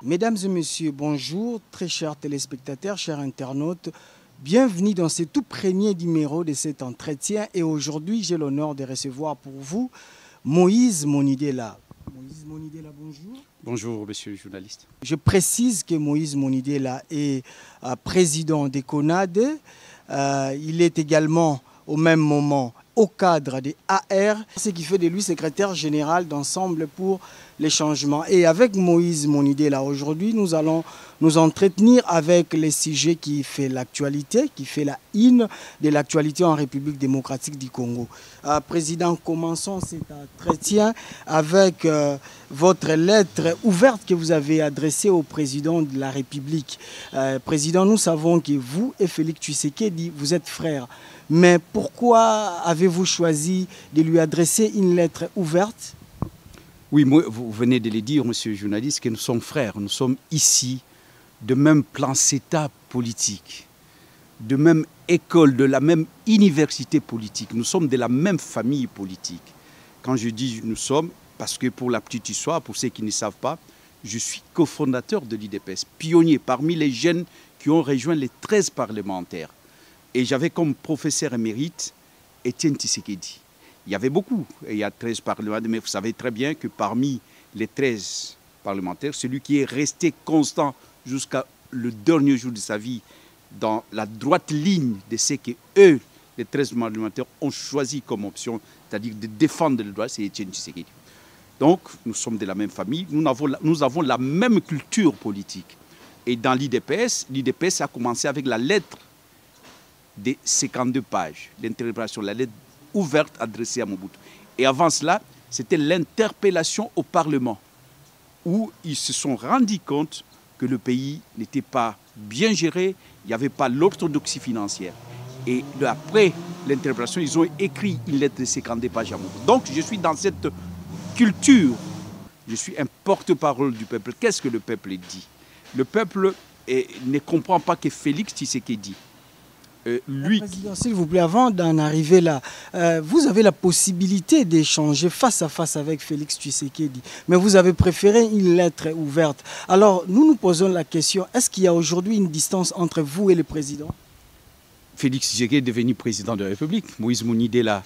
Mesdames et messieurs, bonjour, très chers téléspectateurs, chers internautes. Bienvenue dans ce tout premier numéro de cet entretien. Et aujourd'hui, j'ai l'honneur de recevoir pour vous Moïse Monidela. Moïse Monidela, bonjour. Bonjour, monsieur le journaliste. Je précise que Moïse Monidela est président des CONAD. Il est également au même moment au cadre des AR, ce qui fait de lui secrétaire général d'Ensemble pour les changements. Et avec Moïse Monidela, aujourd'hui, nous allons nous entretenir avec les sujets qui fait l'actualité, qui fait la une de l'actualité en République démocratique du Congo. Président, commençons cet entretien avec votre lettre ouverte que vous avez adressée au président de la République. Président, nous savons que vous et Félix Tshisekedi, vous êtes frères. Mais pourquoi avez-vous choisi de lui adresser une lettre ouverte? Oui, moi, vous venez de le dire, monsieur le journaliste, que nous sommes frères. Nous sommes ici de même plan CETA politique, de même école, de la même université politique. Nous sommes de la même famille politique. Quand je dis nous sommes, parce que pour la petite histoire, pour ceux qui ne savent pas, je suis cofondateur de l'IDPS, pionnier parmi les jeunes qui ont rejoint les 13 parlementaires. Et j'avais comme professeur émérite Étienne Tshisekedi. Il y avait beaucoup, il y a 13 parlementaires, mais vous savez très bien que parmi les 13 parlementaires, celui qui est resté constant jusqu'à le dernier jour de sa vie dans la droite ligne de ce que eux, les 13 parlementaires, ont choisi comme option, c'est-à-dire de défendre le droit, c'est Étienne Tshisekedi. Donc, nous sommes de la même famille, nous avons la même culture politique. Et dans l'IDPS, l'IDPS a commencé avec la lettre de 52 pages, l'interpellation, la lettre ouverte adressée à Mobutu. Et avant cela, c'était l'interpellation au Parlement, où ils se sont rendus compte que le pays n'était pas bien géré, il n'y avait pas l'orthodoxie financière. Et après l'interpellation, ils ont écrit une lettre de 52 pages à Mobutu. Donc je suis dans cette culture, je suis un porte-parole du peuple. Qu'est-ce que le peuple dit? Le peuple ne comprend pas que Félix Tshisekedi, Président, s'il vous plaît, avant d'en arriver là, vous avez la possibilité d'échanger face à face avec Félix Tshisekedi, mais vous avez préféré une lettre ouverte. Alors, nous posons la question, est-ce qu'il y a aujourd'hui une distance entre vous et le président? Félix Tshisekedi est devenu président de la République. Moïse Monidela,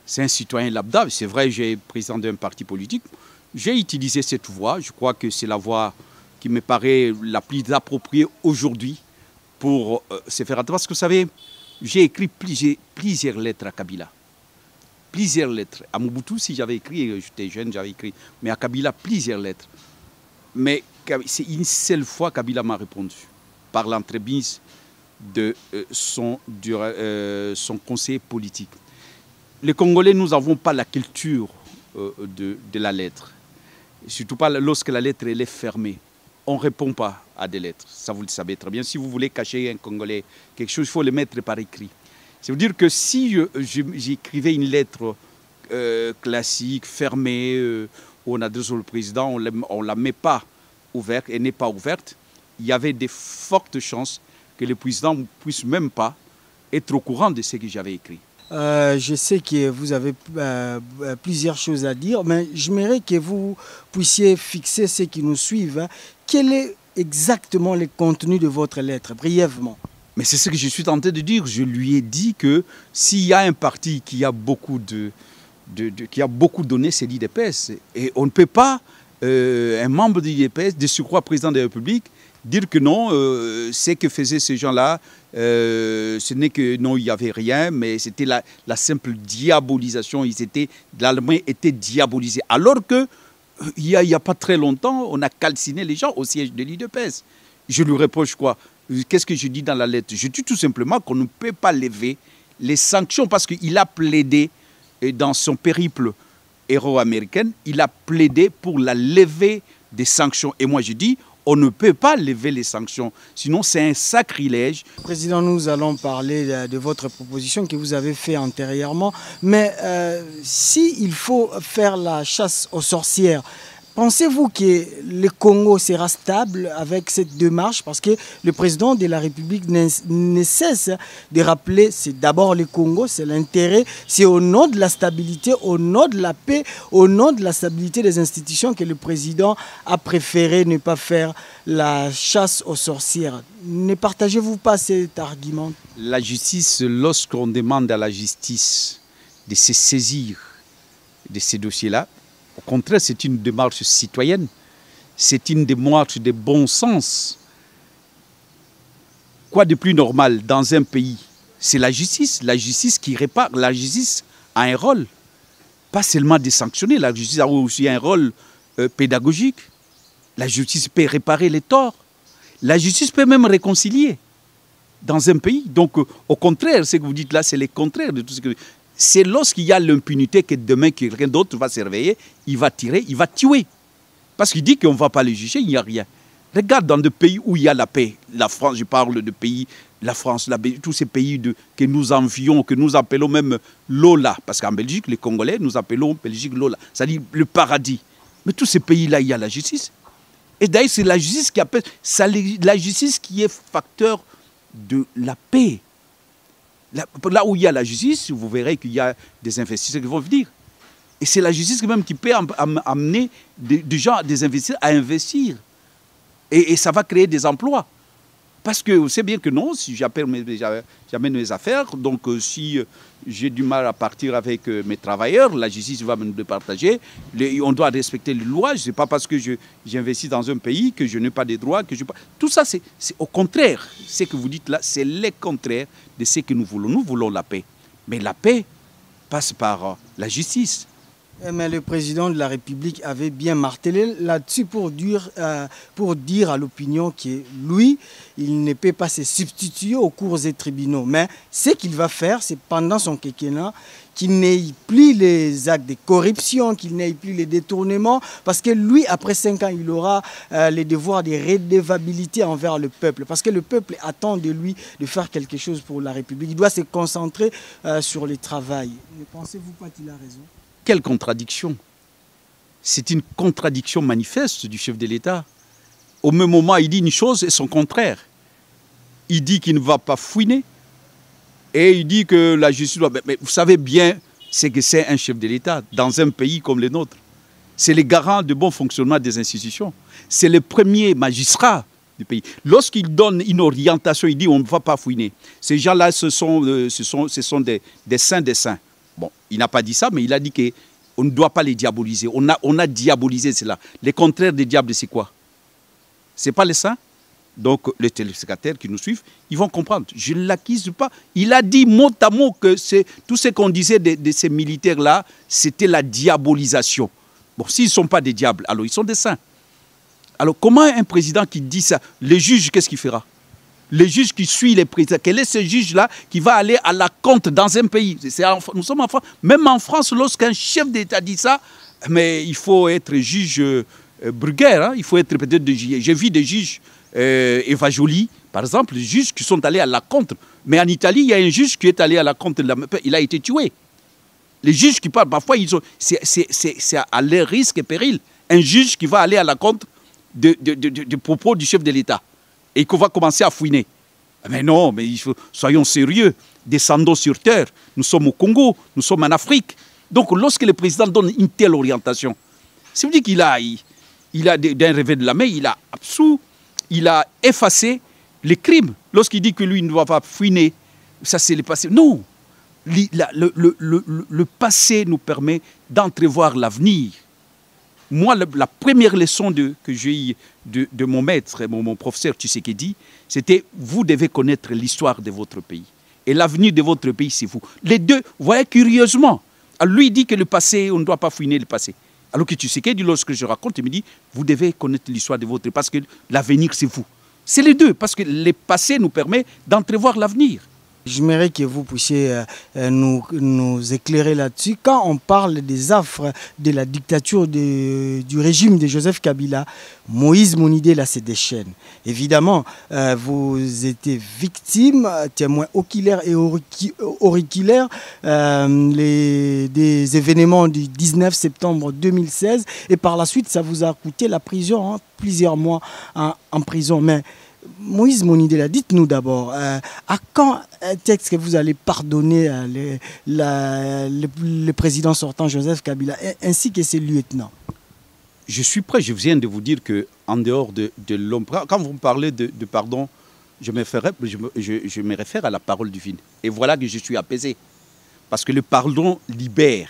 c'est un citoyen lambda. C'est vrai, j'ai président d'un parti politique. J'ai utilisé cette voie. Je crois que c'est la voie qui me paraît la plus appropriée aujourd'hui pour se faire entendre. Parce que vous savez, j'ai écrit plusieurs lettres à Kabila. Plusieurs lettres. À Mobutu, si j'avais écrit, j'étais jeune, j'avais écrit. Mais à Kabila, plusieurs lettres. Mais c'est une seule fois Kabila m'a répondu. Par l'entremise de son conseiller politique. Les Congolais, nous n'avons pas la culture de la lettre. Surtout pas lorsque la lettre elle est fermée. On ne répond pas à des lettres. Ça, vous le savez très bien. Si vous voulez cacher un Congolais quelque chose, il faut le mettre par écrit. Ça veut dire que si j'écrivais une lettre classique, fermée, où on adresse au président, on ne la met pas ouverte, elle n'est pas ouverte, il y avait de fortes chances que le président ne puisse même pas être au courant de ce que j'avais écrit. Je sais que vous avez plusieurs choses à dire, mais j'aimerais que vous puissiez fixer ceux qui nous suivent. Quel est exactement le contenu de votre lettre, brièvement? Mais c'est ce que je suis tenté de dire. Je lui ai dit que s'il y a un parti qui a beaucoup donné, c'est l'IDPS. Et on ne peut pas, un membre de l'IDPS, de surcroît président de la République, dire que non, ce que faisaient ces gens-là, ce n'est que non, il n'y avait rien, mais c'était la simple diabolisation. L'Allemagne était diabolisée. Alors que il n'y a pas très longtemps, on a calciné les gens au siège de l'IDPS. Je lui reproche quoi? Qu'est-ce que je dis dans la lettre? Je dis tout simplement qu'on ne peut pas lever les sanctions parce qu'il a plaidé dans son périple héros-américain, il a plaidé pour la levée des sanctions. Et moi je dis, on ne peut pas lever les sanctions, sinon c'est un sacrilège. Président, nous allons parler de votre proposition que vous avez faite antérieurement, mais s'il faut faire la chasse aux sorcières, Pensez-vous que le Congo sera stable avec cette démarche? Parce que le président de la République ne cesse de rappeler, c'est d'abord le Congo, c'est l'intérêt, c'est au nom de la stabilité, au nom de la paix, au nom de la stabilité des institutions que le président a préféré ne pas faire la chasse aux sorcières. Ne partagez-vous pas cet argument? La justice, lorsqu'on demande à la justice de se saisir de ces dossiers-là, au contraire, c'est une démarche citoyenne, c'est une démarche de bon sens. Quoi de plus normal dans un pays? C'est la justice qui répare. La justice a un rôle, pas seulement de sanctionner, la justice a aussi un rôle pédagogique. La justice peut réparer les torts, la justice peut même réconcilier dans un pays. Donc, au contraire, ce que vous dites là, c'est le contraire de tout ce que... C'est lorsqu'il y a l'impunité que demain quelqu'un d'autre va se réveiller, il va tirer, il va tuer. Parce qu'il dit qu'on ne va pas le juger, il n'y a rien. Regarde dans des pays où il y a la paix, la France, je parle de pays, la France, tous ces pays que nous envions, que nous appelons même Lola. Parce qu'en Belgique, les Congolais, nous appelons Belgique Lola. C'est-à-dire le paradis. Mais tous ces pays-là, il y a la justice. Et d'ailleurs, c'est la justice qui appelle, la justice qui est facteur de la paix. Là où il y a la justice, vous verrez qu'il y a des investisseurs qui vont venir. Et c'est la justice même qui peut amener des gens, des investisseurs à investir. Et ça va créer des emplois. Parce que vous savez bien que non, si j'amène mes affaires, donc si j'ai du mal à partir avec mes travailleurs, la justice va me départager. On doit respecter les lois. Ce n'est pas parce que j'investis dans un pays que je n'ai pas de droits. Tout ça, c'est au contraire. Ce que vous dites là, c'est le contraire de ce que nous voulons. Nous voulons la paix. Mais la paix passe par la justice. Mais le président de la République avait bien martelé là-dessus pour dire à l'opinion que lui, il ne peut pas se substituer aux cours et tribunaux. Mais ce qu'il va faire, c'est pendant son quinquennat, qu'il n'ait plus les actes de corruption, qu'il n'ait plus les détournements, parce que lui, après 5 ans, il aura les devoirs de redevabilité envers le peuple, parce que le peuple attend de lui de faire quelque chose pour la République. Il doit se concentrer sur le travail. Ne pensez-vous pas qu'il a raison? Quelle contradiction! C'est une contradiction manifeste du chef de l'État. Au même moment, il dit une chose et son contraire. Il dit qu'il ne va pas fouiner et il dit que la justice doit... Mais vous savez bien ce que c'est un chef de l'État dans un pays comme le nôtre. C'est le garant du bon fonctionnement des institutions. C'est le premier magistrat du pays. Lorsqu'il donne une orientation, il dit on ne va pas fouiner. Ces gens-là, ce sont des saints des saints. Bon, il n'a pas dit ça, mais il a dit qu'on ne doit pas les diaboliser. On a diabolisé cela. Le contraire des diables, c'est quoi? Ce n'est pas les saints. Donc, les téléspectateurs qui nous suivent, ils vont comprendre. Je ne l'accuse pas. Il a dit mot à mot que tout ce qu'on disait de ces militaires-là, c'était la diabolisation. Bon, s'ils ne sont pas des diables, alors ils sont des saints. Alors, comment un président qui dit ça, les juges, qu'est-ce qu'il fera? Les juges qui suivent les présidents, quel est ce juge-là qui va aller à la compte dans un pays? Nous sommes en France. Même en France, lorsqu'un chef d'État dit ça, mais il faut être juge bruguère, hein? Il faut être peut-être de juge. J'ai vu des juges, Eva Joly, par exemple, des juges qui sont allés à la contre. Mais en Italie, il y a un juge qui est allé à la contre, il a été tué. Les juges qui parlent, parfois, c'est à leur risque et péril. Un juge qui va aller à la contre des propos du chef de l'État. Et qu'on va commencer à fouiner. Mais non, mais soyons sérieux, descendons sur terre. Nous sommes au Congo, nous sommes en Afrique. Donc lorsque le président donne une telle orientation, ça veut dire qu'il a d'un revers de la main, il a absous, il a effacé les crimes. Lorsqu'il dit que lui ne doit pas fouiner, ça c'est le passé. Non, le passé nous permet d'entrevoir l'avenir. Moi, la première leçon que j'ai eue de mon maître, mon professeur Tshisekedi, c'était « Vous devez connaître l'histoire de votre pays. Et l'avenir de votre pays, c'est vous. » Les deux, vous voyez, curieusement, lui dit que le passé, on ne doit pas fouiner le passé. Alors que Tshisekedi, lorsque je raconte, il me dit « Vous devez connaître l'histoire de votre pays parce que l'avenir, c'est vous. » C'est les deux, parce que le passé nous permet d'entrevoir l'avenir. J'aimerais que vous puissiez nous éclairer là-dessus. Quand on parle des affres de la dictature du régime de Joseph Kabila, Moïse Monidé là se déchaîne. Évidemment, vous étiez victime, témoin oculaire et auriculaire des événements du 19 septembre 2016. Et par la suite, ça vous a coûté la prison, hein, plusieurs mois en prison. Mais Moïse Monidé, dites-nous d'abord, à quand est-ce que vous allez pardonner le président sortant Joseph Kabila ainsi que ses lieutenants? Je suis prêt, je viens de vous dire qu'en dehors de l'homme, quand vous me parlez de pardon, je me réfère à la parole divine. Et voilà que je suis apaisé. Parce que le pardon libère.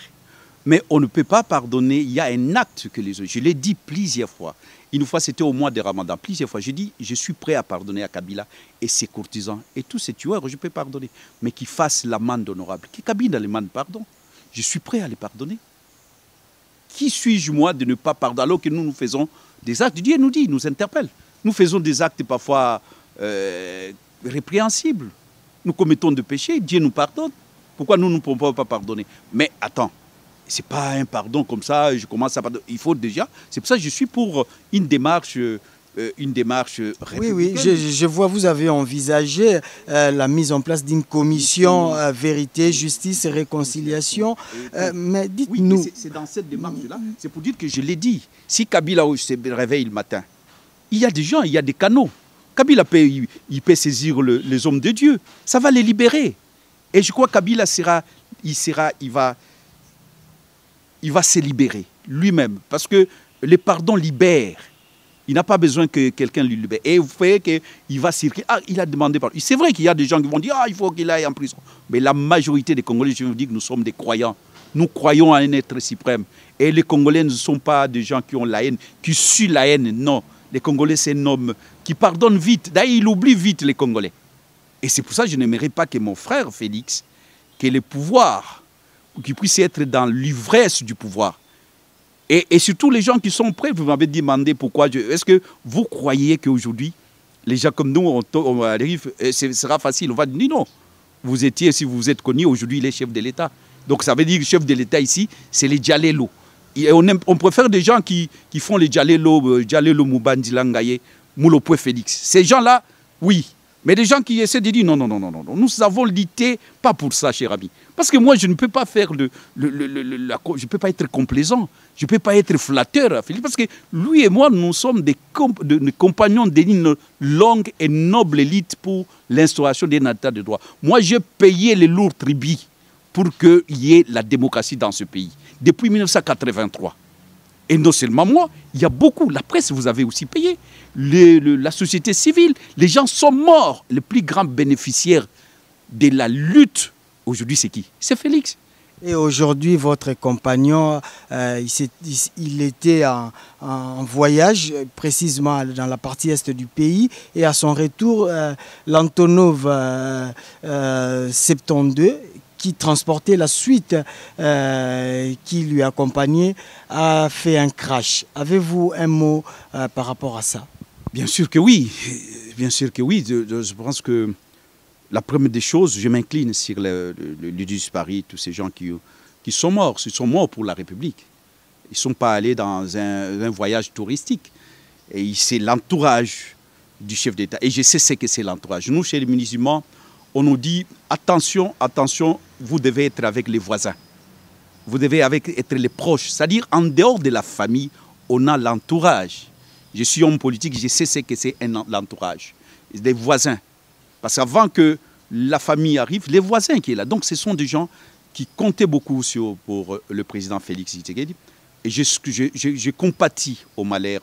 Mais on ne peut pas pardonner, il y a un acte que les autres. Je l'ai dit plusieurs fois. Une fois, c'était au mois de Ramadan. Plusieurs fois, j'ai dit, je suis prêt à pardonner à Kabila et ses courtisans et tous ces tueurs, je peux pardonner. Mais qu'ils fassent l'amende honorable. Que Kabila les demande pardon. Je suis prêt à les pardonner. Qui suis-je, moi, de ne pas pardonner alors que nous faisons des actes? Dieu nous dit, nous interpelle. Nous faisons des actes parfois répréhensibles. Nous commettons des péchés, Dieu nous pardonne. Pourquoi nous ne pouvons pas pardonner? Mais attends. Ce n'est pas un pardon comme ça, je commence à pardonner. Il faut déjà. C'est pour ça que je suis pour une démarche républicaine. Oui, je vois, vous avez envisagé la mise en place d'une commission vérité, justice et réconciliation. Mais dites-nous. Oui, c'est dans cette démarche-là. C'est pour dire que je l'ai dit. Si Kabila se réveille le matin, il y a des gens, il y a des canaux. Kabila il peut saisir les hommes de Dieu. Ça va les libérer. Et je crois que Kabila il va se libérer lui-même. Parce que le pardon libère. Il n'a pas besoin que quelqu'un lui libère. Et vous voyez qu'il va circuler. Ah, il a demandé pardon. C'est vrai qu'il y a des gens qui vont dire ah, il faut qu'il aille en prison. Mais la majorité des Congolais, je vous dis que nous sommes des croyants. Nous croyons à un être suprême. Et les Congolais ne sont pas des gens qui ont la haine, qui suent la haine. Non. Les Congolais, c'est un homme qui pardonne vite. D'ailleurs, il oublie vite les Congolais. Et c'est pour ça que je n'aimerais pas que mon frère Félix, que le pouvoir, qui puisse être dans l'ivresse du pouvoir. Et surtout les gens qui sont prêts, vous m'avez demandé pourquoi. Est-ce que vous croyez qu'aujourd'hui, les gens comme nous, on arrive, ce sera facile? On va dire non. Vous étiez, si vous êtes connu, aujourd'hui, il est chef de l'État. Donc ça veut dire que le chef de l'État ici, c'est les Djalelo. Et on préfère des gens qui font les Djalelo Moubandi Langaye, Moulopoué Félix. Ces gens-là, oui. Mais des gens qui essaient de dire non, nous avons lutté, pas pour ça, cher ami. Parce que moi, je ne peux pas faire je ne peux pas être complaisant, je ne peux pas être flatteur, Philippe, parce que lui et moi, nous sommes des compagnons d'une longue et noble élite pour l'instauration d'un état de droit. Moi, j'ai payé les lourds tribus pour qu'il y ait la démocratie dans ce pays, depuis 1983. Et non seulement moi, il y a beaucoup, la presse, vous avez aussi payé, la société civile, les gens sont morts. Le plus grand bénéficiaire de la lutte, aujourd'hui, c'est qui? C'est Félix. Et aujourd'hui, votre compagnon, il était en voyage, précisément dans la partie est du pays, et à son retour, l'Antonov 72, qui transportait la suite qui lui accompagnait, a fait un crash. Avez-vous un mot par rapport à ça? Bien sûr que oui. Bien sûr que oui. Je pense que la première des choses, je m'incline sur le Paris, tous ces gens qui sont morts. Ils sont morts pour la République. Ils ne sont pas allés dans un voyage touristique. Et c'est l'entourage du chef d'État. Et je sais ce que c'est l'entourage. Nous, chez les musulmans, on nous dit, attention, attention, vous devez être avec les voisins. Vous devez être les proches. C'est-à-dire, en dehors de la famille, on a l'entourage. Je suis homme politique, je sais ce que c'est l'entourage. Les voisins. Parce qu'avant que la famille arrive, les voisins qui sont là. Donc, ce sont des gens qui comptaient beaucoup pour le président Félix Tshisekedi. Et je compatis au malheur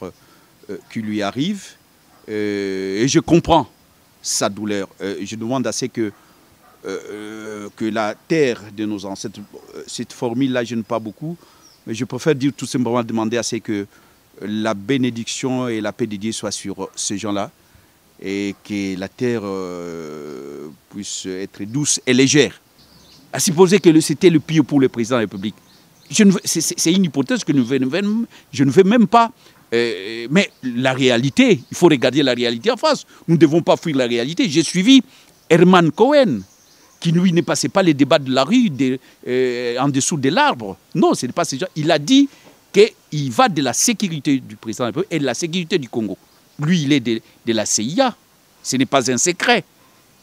qui lui arrive. Et je comprends sa douleur. Je demande à ce que la terre de nos ancêtres, cette formule-là, je n'aime pas beaucoup, mais je préfère dire tout simplement demander à ce que la bénédiction et la paix de Dieu soient sur ces gens-là et que la terre puisse être douce et légère. À supposer que c'était le pire pour le président de la République. C'est une hypothèse que je ne veux même pas. Mais la réalité, il faut regarder la réalité en face. Nous ne devons pas fuir la réalité. J'ai suivi Herman Cohen. qui lui ne passait pas les débats de la rue en dessous de l'arbre. Non, ce n'est pas ces gens. Il a dit qu'il va de la sécurité du président et de la sécurité du Congo. Lui, il est de la CIA. Ce n'est pas un secret.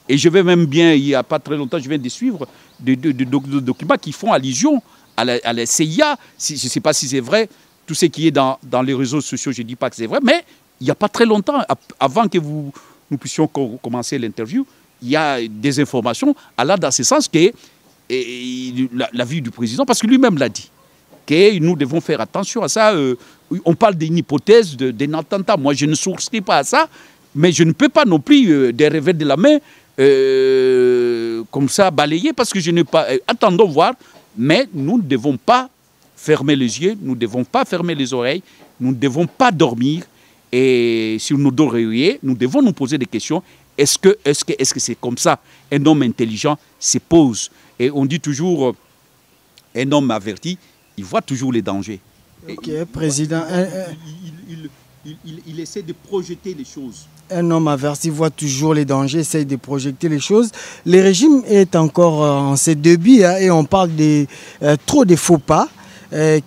Et je vais même bien, il n'y a pas très longtemps, je viens de suivre des documents qui font allusion à la CIA. Je ne sais pas si c'est vrai. Tout ce qui est dans les réseaux sociaux, je ne dis pas que c'est vrai. Mais il n'y a pas très longtemps, avant que nous puissions commencer l'interview, il y a des informations allant dans ce sens que la vie du président, parce que lui-même l'a dit, que nous devons faire attention à ça. On parle d'une hypothèse d'un attentat. Moi, je ne souscris pas à ça, mais je ne peux pas non plus, des revers de la main, comme ça, balayer, parce que je n'ai pas... attendons voir, mais nous ne devons pas fermer les yeux, nous ne devons pas fermer les oreilles, nous ne devons pas dormir. Et sur nos oreillers, nous devons nous poser des questions. Est-ce que c'est comme ça? Un homme intelligent se pose. Et on dit toujours, un homme averti, il voit toujours les dangers. Ok, président. Il essaie de projeter les choses. Un homme averti voit toujours les dangers, essaie de projeter les choses. Le régime est encore en ses débuts et on parle de trop de faux pas.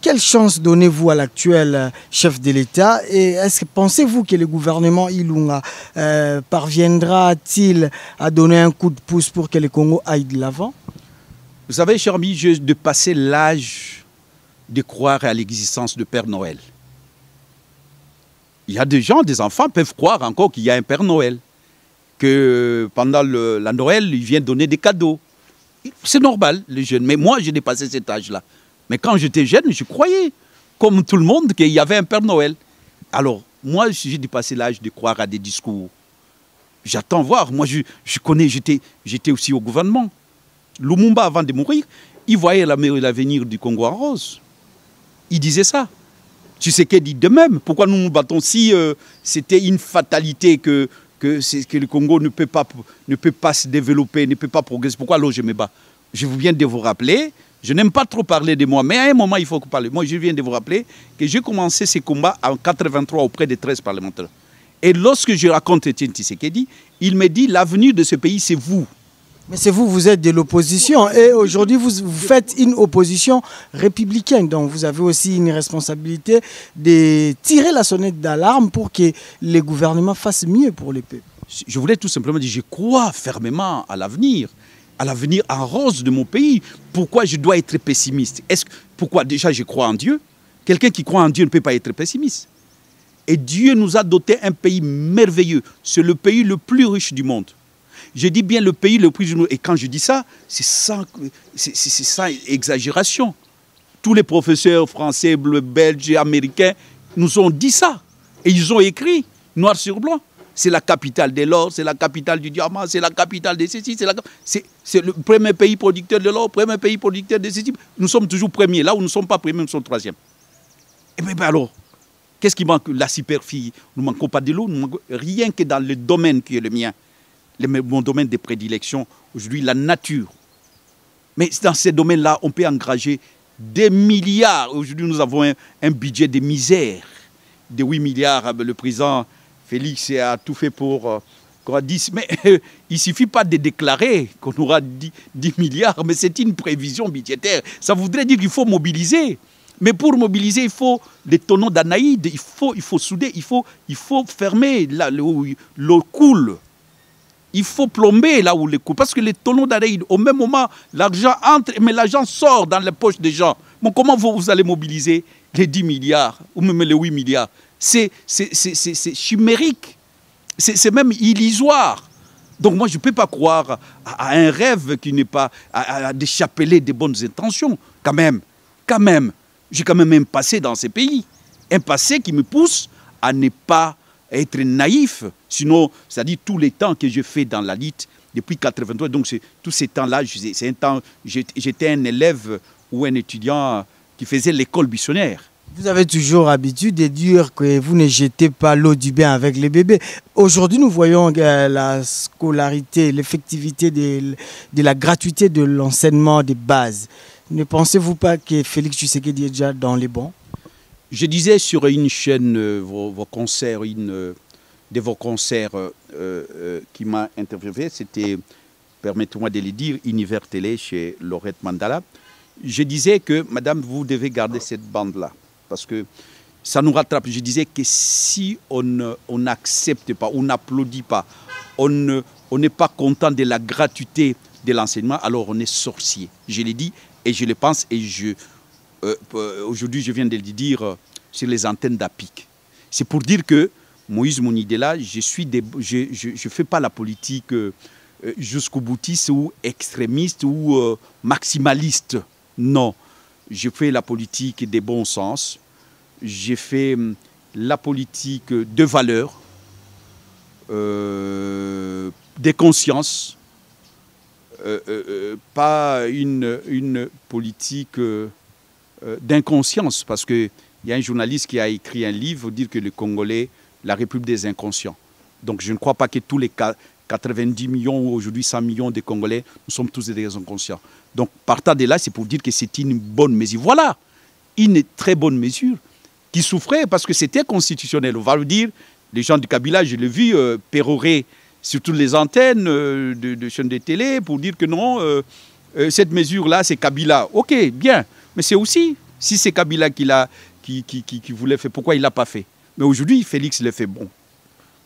Quelle chance donnez-vous à l'actuel chef de l'État et pensez-vous que le gouvernement Ilunga parviendra-t-il à donner un coup de pouce pour que le Congo aille de l'avant? Vous savez, cher ami, j'ai dépassé l'âge de croire à l'existence de Père Noël. Il y a des gens, des enfants peuvent croire encore qu'il y a un Père Noël, que pendant la Noël, il vient donner des cadeaux. C'est normal, les jeunes, mais moi, j'ai dépassé cet âge-là. Mais quand j'étais jeune, je croyais, comme tout le monde, qu'il y avait un Père Noël. Alors, moi, j'ai dépassé l'âge de croire à des discours. J'attends voir. Moi, je connais, j'étais aussi au gouvernement. Lumumba, avant de mourir, il voyait l'avenir du Congo en rose. Il disait ça. Tshisekedi dit de même. Pourquoi nous nous battons si c'était une fatalité que le Congo ne peut pas se développer, ne peut pas progresser? Pourquoi alors je me bats? Je viens de vous rappeler. Je n'aime pas trop parler de moi, mais à un moment, il faut parler. Moi, je viens de vous rappeler que j'ai commencé ces combats en 1983 auprès des 13 parlementaires. Et lorsque je raconte Etienne Tshisekedi, il me dit, l'avenir de ce pays, c'est vous. Mais c'est vous, vous êtes de l'opposition. Et aujourd'hui, vous faites une opposition républicaine. Donc, vous avez aussi une responsabilité de tirer la sonnette d'alarme pour que les gouvernements fassent mieux pour les peuples. Je voulais tout simplement dire, je crois fermement à l'avenir en rose de mon pays. Pourquoi je dois être pessimiste? Pourquoi déjà je crois en Dieu? Quelqu'un qui croit en Dieu ne peut pas être pessimiste. Et Dieu nous a doté un pays merveilleux. C'est le pays le plus riche du monde. Je dis bien le pays le plus riche du monde. Et quand je dis ça, c'est sans exagération. Tous les professeurs français, belges, américains nous ont dit ça. Et ils ont écrit, noir sur blanc. C'est la capitale de l'or, c'est la capitale du diamant, c'est la capitale de ceci, c'est le premier pays producteur de l'or, premier pays producteur de ceci. Nous sommes toujours premiers. Là où nous ne sommes pas premiers, nous sommes troisième. Et bien alors, qu'est-ce qui manque? La superficie. Nous ne manquons pas de l'eau, rien que dans le domaine qui est le mien, mon domaine de prédilection, aujourd'hui, la nature. Mais dans ces domaines-là, on peut engager des milliards. Aujourd'hui, nous avons un budget de misère de 8 milliards. Le président Félix a tout fait pour qu'on a 10. Mais il ne suffit pas de déclarer qu'on aura 10 milliards, mais c'est une prévision budgétaire. Ça voudrait dire qu'il faut mobiliser. Mais pour mobiliser, il faut des tonneaux d'Anaïde, il faut souder, il faut fermer là où l'eau coule. Il faut plomber là où l'eau coule. Parce que les tonneaux d'Anaïde, au même moment, l'argent entre, mais l'argent sort dans les poches des gens. Bon, comment vous allez mobiliser les 10 milliards ou même les 8 milliards? C'est chimérique, c'est même illusoire. Donc moi, je ne peux pas croire à un rêve qui n'est pas à des chapelets de bonnes intentions. Quand même, j'ai quand même un passé dans ces pays. Un passé qui me pousse à ne pas être naïf. Sinon, c'est-à-dire tous les temps que j'ai fait dans la lutte, depuis 1983, donc tous ces temps-là, j'étais un élève ou un étudiant qui faisait l'école buissonnière. Vous avez toujours l'habitude de dire que vous ne jetez pas l'eau du bain avec les bébés. Aujourd'hui, nous voyons la scolarité, l'effectivité de la gratuité de l'enseignement de base. Ne pensez-vous pas que Félix Tshisekedi est déjà dans les bons? Je disais sur une chaîne, vos concerts, de vos concerts qui m'a interviewé, c'était permettez-moi de le dire, Univers Télé chez Laurette Mandala. Je disais que, madame, vous devez garder cette bande-là, parce que ça nous rattrape. Je disais que si on n'accepte pas, on n'applaudit pas, on n'est pas content de la gratuité de l'enseignement, alors on est sorcier. Je l'ai dit et je le pense, et aujourd'hui je viens de le dire sur les antennes d'APIC. C'est pour dire que Moïse Monidela, je ne fais pas la politique jusqu'au boutiste ou extrémiste ou maximaliste. Non, je fais la politique des bons sens. J'ai fait la politique de valeurs, des consciences, pas une politique d'inconscience, parce qu'il y a un journaliste qui a écrit un livre pour dire que le Congolais, la République des inconscients. Donc je ne crois pas que tous les 90 millions ou aujourd'hui 100 millions de Congolais, nous sommes tous des inconscients. Donc partant de là, c'est pour dire que c'est une bonne mesure. Voilà, une très bonne mesure qui souffrait parce que c'était constitutionnel. On va le dire, les gens du Kabila, je l'ai vu pérorer sur toutes les antennes de chaînes de télé pour dire que non, cette mesure-là, c'est Kabila. Ok, bien, mais c'est aussi, si c'est Kabila qui voulait faire, pourquoi il ne l'a pas fait? Mais aujourd'hui, Félix le fait bon.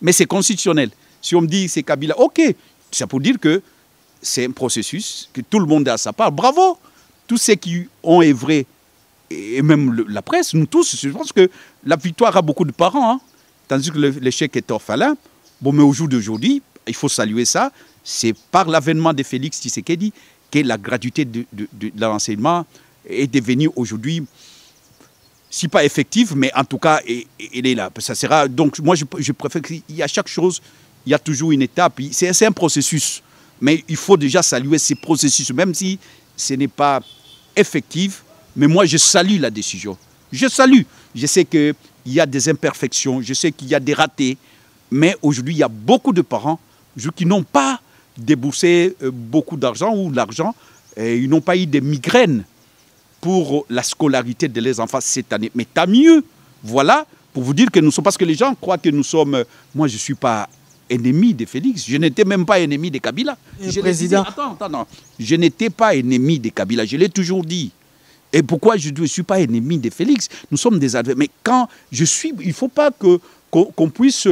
Mais c'est constitutionnel. Si on me dit c'est Kabila, ok, c'est pour dire que c'est un processus, que tout le monde est à sa part. Bravo! Tous ceux qui ont œuvré, et même la presse, nous tous, je pense que la victoire a beaucoup de parents, hein, tandis que l'échec est orphelin. Bon, mais au jour d'aujourd'hui, il faut saluer ça, c'est par l'avènement de Félix Tshisekedi que la gratuité de l'enseignement est devenue aujourd'hui, si pas effective, mais en tout cas, elle est là. Ça sera, donc moi, je préfère qu'il y a chaque chose, il y a toujours une étape. C'est un processus. Mais il faut déjà saluer ces processus, même si ce n'est pas effectif. Mais moi, je salue la décision. Je salue. Je sais qu'il y a des imperfections, je sais qu'il y a des ratés. Mais aujourd'hui, il y a beaucoup de parents qui n'ont pas déboursé beaucoup d'argent ou l'argent. Ils n'ont pas eu de migraines pour la scolarité de leurs enfants cette année. Mais tant mieux. Voilà, pour vous dire que nous sommes... Parce que les gens croient que nous sommes... Moi, je ne suis pas ennemi de Félix. Je n'étais même pas ennemi de Kabila. Président... Attends. Je n'étais pas ennemi de Kabila. Je l'ai toujours dit. Et pourquoi je ne suis pas ennemi de Félix? Nous sommes des adversaires. Mais quand je suis... Il ne faut pas qu'on puisse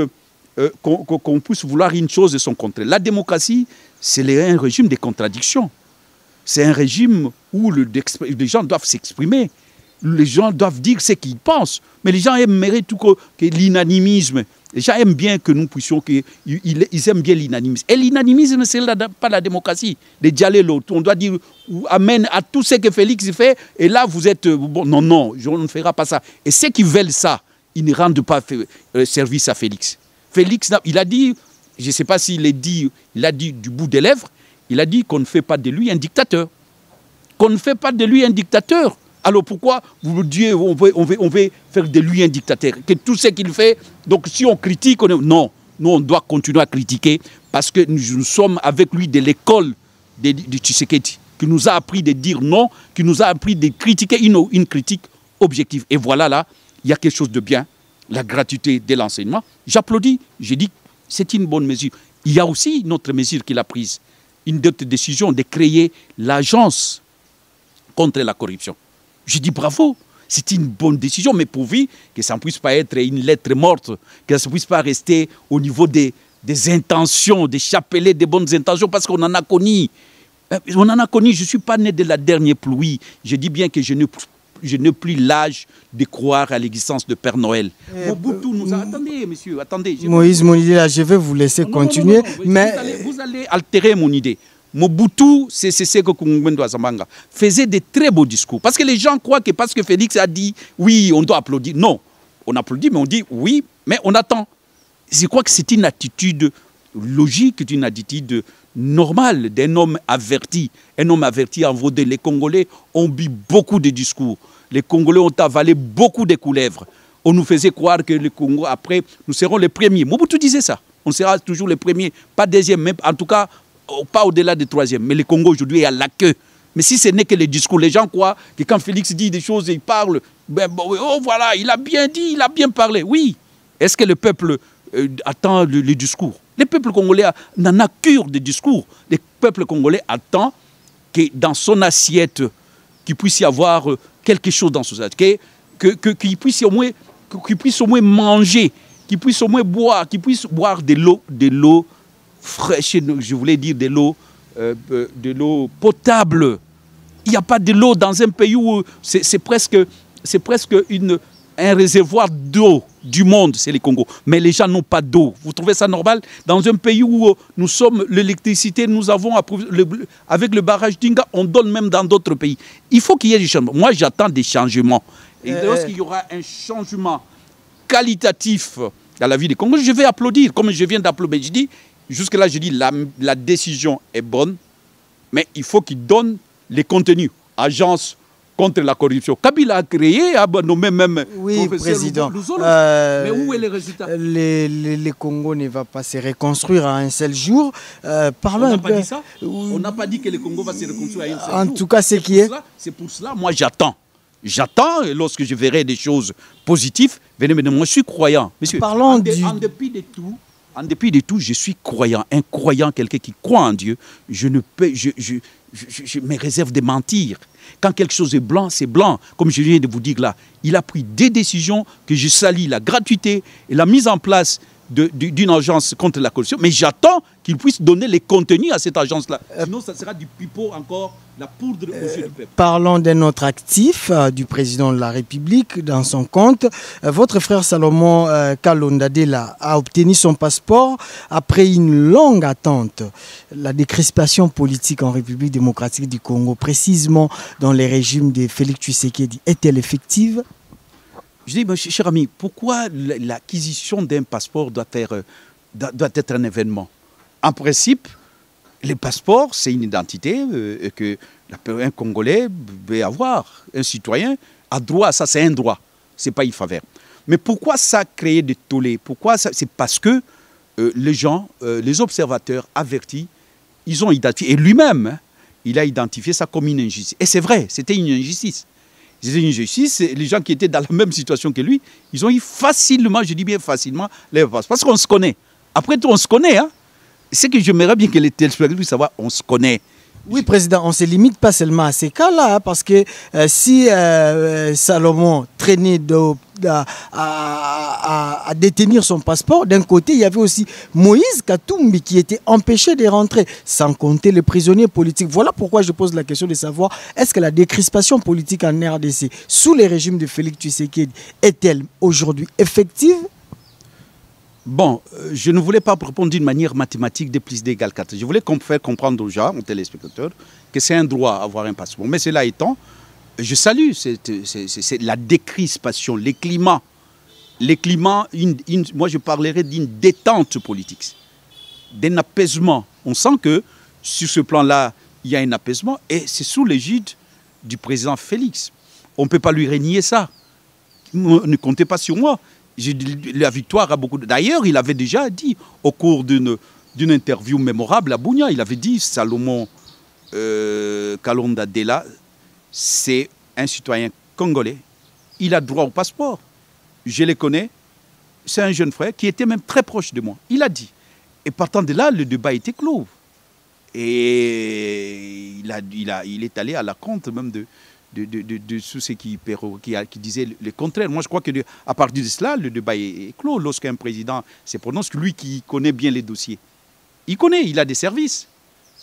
vouloir une chose de son contraire. La démocratie, c'est un régime de contradictions. C'est un régime où les gens doivent s'exprimer. Les gens doivent dire ce qu'ils pensent. Mais les gens aimeraient tout que l'unanimisme. Les gens aiment bien que nous puissions... Ils aiment bien l'unanimisme. Et l'unanimisme, ce n'est pas la démocratie. De dialoguer l'autre. On doit dire amen à tout ce que Félix fait. Et là, vous êtes... Bon, non, on ne fera pas ça. Et ceux qui veulent ça, ils ne rendent pas service à Félix. Félix, il a dit, je ne sais pas s'il l'a dit, il a dit du bout des lèvres, il a dit qu'on ne fait pas de lui un dictateur. Qu'on ne fait pas de lui un dictateur. Alors pourquoi vous dites on veut faire de lui un dictateur? Que tout ce qu'il fait, donc si on critique, non, nous on doit continuer à critiquer parce que nous sommes avec lui de l'école de Tshisekedi, qui nous a appris de dire non, qui nous a appris de critiquer une critique objective. Et voilà là, il y a quelque chose de bien, la gratuité de l'enseignement. J'applaudis, j'ai dit c'est une bonne mesure. Il y a aussi une autre mesure qu'il a prise, une autre décision de créer l'agence contre la corruption. Je dis bravo, c'est une bonne décision, mais pourvu que ça ne puisse pas être une lettre morte, que ça ne puisse pas rester au niveau des intentions, des chapelets, des bonnes intentions, parce qu'on en a connu. On en a connu, je ne suis pas né de la dernière pluie. Je dis bien que je n'ai plus l'âge de croire à l'existence de Père Noël. Mobutu nous a... Attendez, monsieur, attendez. Moïse Monidela, je vais vous laisser continuer. Mais... Vous allez altérer mon idée. Mobutu, c'est ce que Kungwendo Azamanga faisait de très beaux discours. Parce que les gens croient que parce que Félix a dit oui, on doit applaudir. Non, on applaudit, mais on dit oui, mais on attend. Je crois que c'est une attitude logique, une attitude normale d'un homme averti. Un homme averti en vaudé. Les Congolais ont bu beaucoup de discours. Les Congolais ont avalé beaucoup de couleuvres. On nous faisait croire que le Congo, après, nous serons les premiers. Mobutu disait ça. On sera toujours les premiers, pas deuxième, mais en tout cas, pas au-delà des troisièmes. Mais le Congo aujourd'hui est à la queue. Mais si ce n'est que les discours, les gens croient que quand Félix dit des choses et il parle, oh voilà, il a bien dit, il a bien parlé. Oui. Est-ce que le peuple attend le discours. Le peuple congolais n'en a cure des discours. Le peuple congolais attend que dans son assiette, qu'il puisse y avoir quelque chose dans son assiette, qu'il puisse au moins manger, qu'il puisse au moins boire, qu'il puisse boire de l'eau fraîche, je voulais dire de l'eau potable. Il n'y a pas de l'eau dans un pays où c'est presque un réservoir d'eau du monde, c'est le Congo. Mais les gens n'ont pas d'eau. Vous trouvez ça normal? Dans un pays où nous sommes l'électricité, nous avons avec le barrage d'Inga, on donne même dans d'autres pays. Il faut qu'il y ait des changements. Moi, j'attends des changements. Et lorsqu'il y aura un changement qualitatif dans la vie des Congolais, je vais applaudir. Comme je viens d'applaudir, je dis, jusque-là, je dis, la décision est bonne, mais il faut qu'il donne les contenus. Agence contre la corruption. Kabila a créé, a nommé même oui, président. Mais où est le résultat? Les Congo ne va pas se reconstruire à un seul jour. On n'a pas dit ça? On n'a pas dit que le Congo va se reconstruire à un seul jour. En tout cas, c'est qui est. C'est pour cela, moi j'attends. J'attends, et lorsque je verrai des choses positives, venez me dire, moi je suis croyant. Monsieur, en dépit de tout, je suis croyant. Un croyant, quelqu'un qui croit en Dieu, je me réserve de mentir. Quand quelque chose est blanc, c'est blanc. Comme je viens de vous dire là, il a pris des décisions que je salis, la gratuité et la mise en place d'une agence contre la corruption. Mais j'attends qu'il puisse donner les contenus à cette agence-là. Sinon, ça sera du pipeau encore, la poudre aux yeux du peuple. Parlons d'un autre actif du président de la République dans son compte. Votre frère Salomon Kalonda Dela a obtenu son passeport après une longue attente. La décrispation politique en République démocratique du Congo, précisément dans les régimes de Félix Tshisekedi, est-elle effective? Je dis, cher ami, pourquoi l'acquisition d'un passeport doit être un événement? En principe, les passeports, c'est une identité que un Congolais peut avoir. Un citoyen a droit à ça, c'est un droit. Ce n'est pas une faveur. Mais pourquoi ça a créé des tollés? Pourquoi ça? C'est parce que les gens, les observateurs avertis, ils ont identifié, et lui-même, il a identifié ça comme une injustice. Et c'est vrai, c'était une injustice. C'était une injustice. Les gens qui étaient dans la même situation que lui, ils ont eu facilement, je dis bien facilement, les passeports. Parce qu'on se connaît. Après tout, on se connaît. Hein? C'est que j'aimerais bien que les téléspectateurs puissent savoir, on se connaît. Oui, président, on ne se limite pas seulement à ces cas-là, parce que si Salomon traînait à détenir son passeport, d'un côté, il y avait aussi Moïse Katumbi qui était empêché de rentrer, sans compter les prisonniers politiques. Voilà pourquoi je pose la question de savoir, est-ce que la décrispation politique en RDC, sous les régimes de Félix Tshisekedi, est-elle aujourd'hui effective? Bon, je ne voulais pas répondre d'une manière mathématique de plus d égale 4. Je voulais faire comprendre aux gens, aux téléspectateurs, que c'est un droit avoir un passeport. Mais cela étant, je salue c'est la décrispation, les climats. Les climats, moi je parlerais d'une détente politique, d'un apaisement. On sent que sur ce plan-là, il y a un apaisement et c'est sous l'égide du président Félix. On ne peut pas lui renier ça. Ne comptez pas sur moi. La victoire a beaucoup... D'ailleurs, il avait déjà dit, au cours d'une interview mémorable à Bunia, il avait dit, Salomon Kalonda Dela, c'est un citoyen congolais, il a droit au passeport. Je le connais, c'est un jeune frère qui était même très proche de moi. Il a dit. Et partant de là, le débat était clos. Et il est allé à la compte même de tous ceux qui disaient le contraire. Moi, je crois qu'à partir de cela, le débat est clos. Lorsqu'un président se prononce, lui qui connaît bien les dossiers, il connaît, il a des services.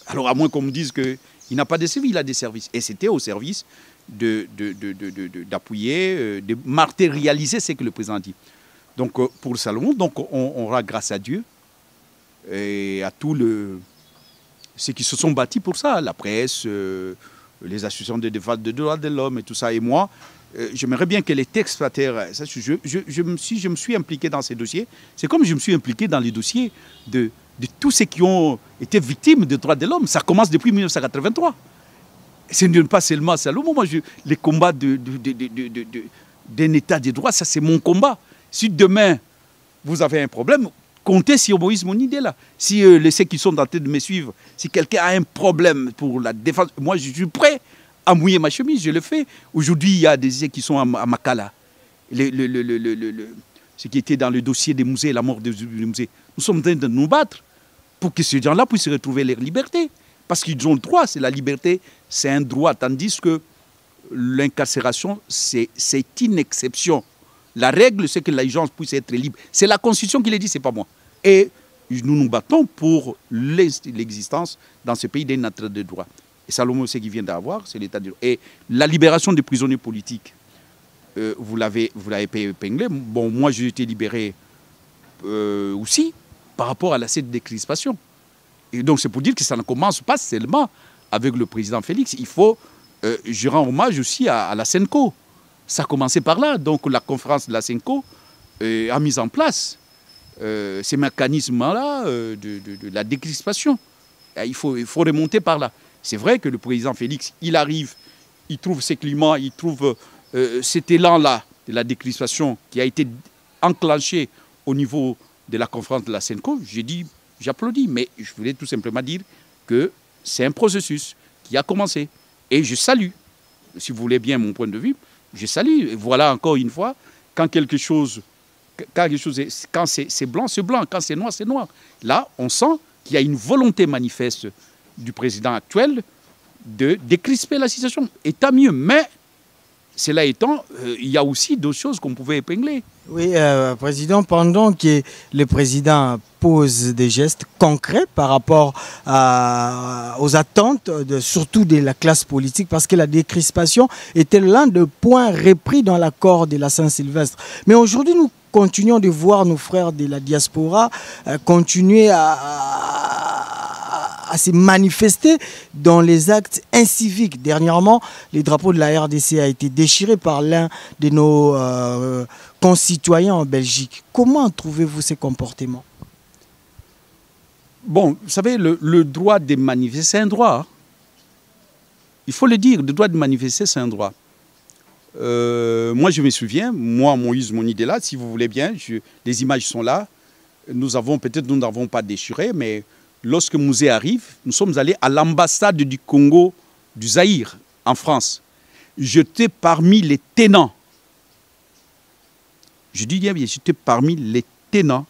Alors, à moins qu'on me dise qu'il n'a pas de services, il a des services. Et c'était au service d'appuyer, de matérialiser ce que le président dit. Donc, pour Salomon, on aura grâce à Dieu et à tous ceux qui se sont bâtis pour ça, la presse, les associations de défense des droits de l'homme et tout ça. Et moi, j'aimerais bien que les textes je me suis impliqué dans ces dossiers. C'est comme je me suis impliqué dans les dossiers de tous ceux qui ont été victimes des droits de l'homme. Ça commence depuis 1983. Ce n'est pas seulement Salomon. Moi, les combats d'un état de droit, ça c'est mon combat. Si demain, vous avez un problème, comptez sur Moïse Monidela. Si ceux qui sont tentés de me suivre, si quelqu'un a un problème pour la défense, moi je suis prêt à mouiller ma chemise, je le fais. Aujourd'hui, il y a des ceux qui sont à Makala. ce qui était dans le dossier des musées, la mort des musées. Nous sommes en train de nous battre pour que ces gens-là puissent retrouver leur liberté. Parce qu'ils ont le droit, c'est la liberté, c'est un droit. Tandis que l'incarcération, c'est une exception. La règle, c'est que les gens puissent être libres. C'est la Constitution qui le dit, ce n'est pas moi. Et nous nous battons pour l'existence dans ce pays d'un état de droit. Et Salomon, ce qu'il vient d'avoir, c'est l'état de droit. Et la libération des prisonniers politiques, vous l'avez épinglé. Bon, moi, j'ai été libéré aussi par rapport à cette décrispation. Et donc, c'est pour dire que ça ne commence pas seulement avec le président Félix. Il faut, je rends hommage aussi à la SENCO. Ça a commencé par là. Donc, la conférence de la SENCO a mis en place ces mécanismes-là de la décrispation. Il faut remonter par là. C'est vrai que le président Félix, il arrive, il trouve ces climats, il trouve cet élan-là de la décrispation qui a été enclenché au niveau de la conférence de la SENCO. J'ai dit, j'applaudis, mais je voulais tout simplement dire que c'est un processus qui a commencé. Et je salue, si vous voulez bien mon point de vue, je salue. Et voilà encore une fois, quand quelque chose quand c'est blanc, c'est blanc, quand c'est noir, c'est noir. Là, on sent qu'il y a une volonté manifeste du président actuel de décrisper la situation. Et tant mieux, mais cela étant, il y a aussi d'autres choses qu'on pouvait épingler. Oui, Président, pendant que le président pose des gestes concrets par rapport aux attentes, surtout de la classe politique, parce que la décrispation était l'un des points repris dans l'accord de la Saint-Sylvestre. Mais aujourd'hui, nous continuons de voir nos frères de la diaspora continuer à se manifester dans les actes inciviques. Dernièrement, le drapeau de la RDC a été déchiré par l'un de nos concitoyens en Belgique. Comment trouvez-vous ces comportements? Bon, vous savez, le droit de manifester, c'est un droit. Il faut le dire, le droit de manifester, c'est un droit. Moi, je me souviens, moi, Moïse Monidela, si vous voulez bien, les images sont là. Nous n'avons pas déchiré, mais lorsque Mouzé arrive, nous sommes allés à l'ambassade du Congo, du Zaïre, en France. J'étais parmi les tenants. Je dis bien, j'étais parmi les tenants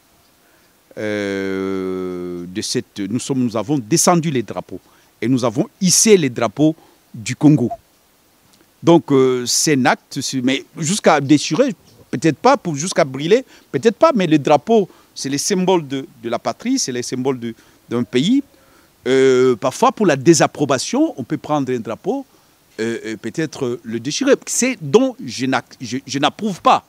de cette... Nous avons descendu les drapeaux et nous avons hissé les drapeaux du Congo. Donc, c'est un acte, mais jusqu'à déchirer, peut-être pas, jusqu'à brûler, peut-être pas, mais le drapeau, c'est le symbole de la patrie, c'est le symbole d'un pays. Parfois, pour la désapprobation, on peut prendre un drapeau, peut-être le déchirer. C'est dont je n'approuve pas.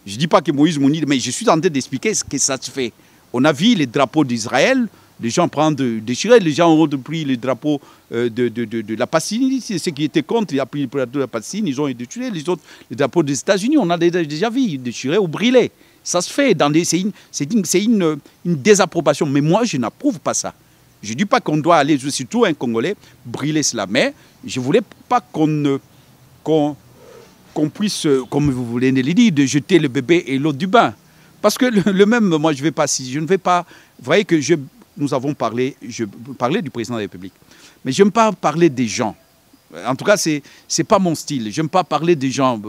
Je ne dis pas que Moïse Mounid, mais je suis en train d'expliquer ce que ça se fait. On a vu les drapeaux d'Israël, les gens prennent déchirer, les gens ont pris le drapeau de la Palestine, ceux qui étaient contre, ils ont pris le drapeau de la Palestine, ils ont déchiré, les autres, les drapeaux des États-Unis, on a déjà vu déchirer ou brûler. Ça se fait, c'est une désapprobation, mais moi je n'approuve pas ça. Je ne dis pas qu'on doit aller, surtout un Congolais, brûler cela, mais je ne voulais pas qu'on puisse, comme vous voulez le dire, de jeter le bébé et l'eau du bain. Parce que le même, moi je ne vais pas, vous voyez que nous avons parlé, je parlais du président de la République, mais je n'aime pas parler des gens. En tout cas, ce n'est pas mon style. Je n'aime pas parler des gens.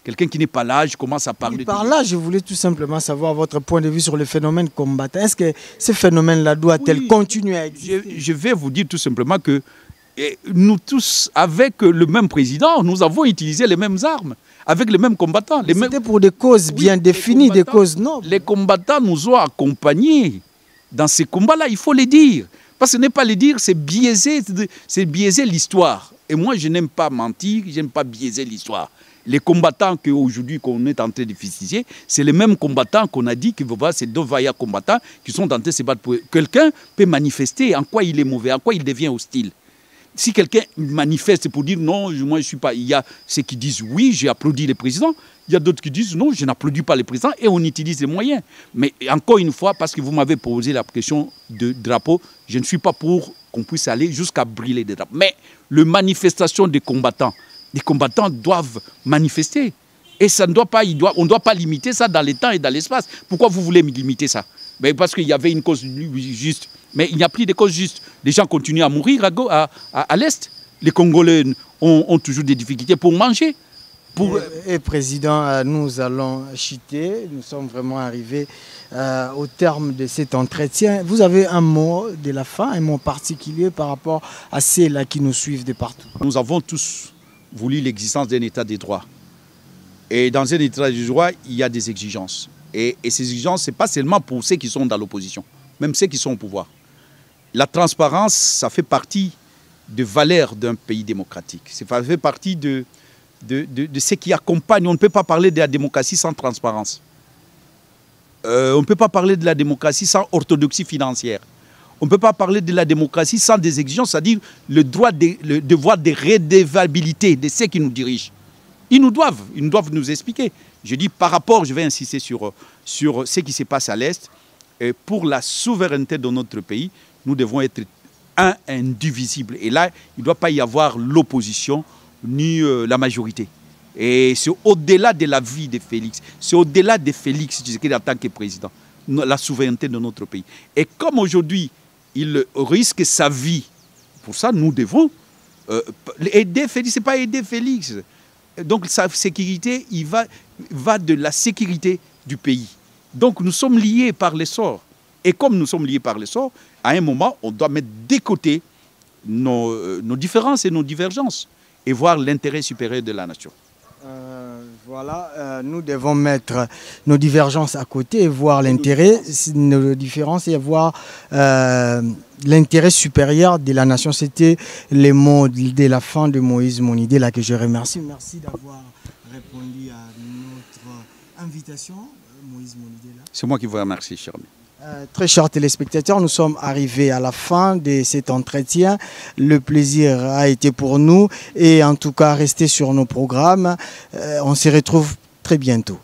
Quelqu'un qui n'est pas là, je commence à parler... Par là, je voulais tout simplement savoir votre point de vue sur le phénomène combattant. Est-ce que ce phénomène-là doit-elle continuer à exister? Je vais vous dire tout simplement que nous tous, avec le même président, nous avons utilisé les mêmes armes, avec les mêmes combattants. C'était pour des causes bien définies, des causes nobles. Les combattants nous ont accompagnés dans ces combats-là, il faut les dire. Parce que ne pas les dire, c'est biaiser l'histoire. Et moi, je n'aime pas mentir, je n'aime pas biaiser l'histoire. Les combattants qu'aujourd'hui qu'on est en train de fustiger, c'est les mêmes combattants qu'on a dit que c'est deux vaillants combattants qui sont en train de se battre pour eux. Quelqu'un peut manifester en quoi il est mauvais, en quoi il devient hostile. Si quelqu'un manifeste pour dire non, moi je ne suis pas... Il y a ceux qui disent oui, j'ai applaudi le président. Il y a d'autres qui disent non, je n'applaudis pas le président et on utilise les moyens. Mais encore une fois, parce que vous m'avez posé la question de drapeau, je ne suis pas pour qu'on puisse aller jusqu'à brûler des drapeaux. Mais les manifestations des combattants doivent manifester. Et ça ne doit pas, on ne doit pas limiter ça dans le temps et dans l'espace. Pourquoi vous voulez limiter ça? Mais parce qu'il y avait une cause juste. Mais il n'y a plus de cause juste. Les gens continuent à mourir à l'Est. Les Congolais ont toujours des difficultés pour manger. Et Président, nous allons chuter. Nous sommes vraiment arrivés au terme de cet entretien. Vous avez un mot de la fin, un mot particulier par rapport à ceux-là qui nous suivent de partout? Nous avons tous voulu l'existence d'un état de droit. Et dans un état de droit, il y a des exigences. Et ces exigences, ce n'est pas seulement pour ceux qui sont dans l'opposition, même ceux qui sont au pouvoir. La transparence, ça fait partie des valeurs d'un pays démocratique. Ça fait partie de ce qui accompagne. On ne peut pas parler de la démocratie sans transparence. On ne peut pas parler de la démocratie sans orthodoxie financière. On ne peut pas parler de la démocratie sans des exigences, c'est-à-dire le devoir de redevabilité de ceux qui nous dirigent. Ils doivent nous expliquer. Je dis par rapport, je vais insister sur ce qui se passe à l'Est. Pour la souveraineté de notre pays, nous devons être indivisibles. Et là, il ne doit pas y avoir l'opposition ni la majorité. Et c'est au-delà de la vie de Félix, c'est au-delà de Félix Tshisekedi en tant que président, la souveraineté de notre pays. Et comme aujourd'hui, il risque sa vie, pour ça, nous devons aider Félix. Ce n'est pas aider Félix. Donc sa sécurité, il va de la sécurité du pays. Donc nous sommes liés par les sorts. Et comme nous sommes liés par les sorts, à un moment, on doit mettre de côté nos différences et nos divergences et voir l'intérêt supérieur de la nation. Voilà, nous devons mettre nos divergences à côté et voir l'intérêt, nos différences et voir l'intérêt supérieur de la nation. C'était les mots de la fin de Moïse Monidé, là que je remercie. Merci d'avoir répondu à notre invitation, Moïse Monidé. C'est moi qui vous remercie, cher ami. Très chers téléspectateurs, nous sommes arrivés à la fin de cet entretien. Le plaisir a été pour nous et en tout cas, restez sur nos programmes. On se retrouve très bientôt.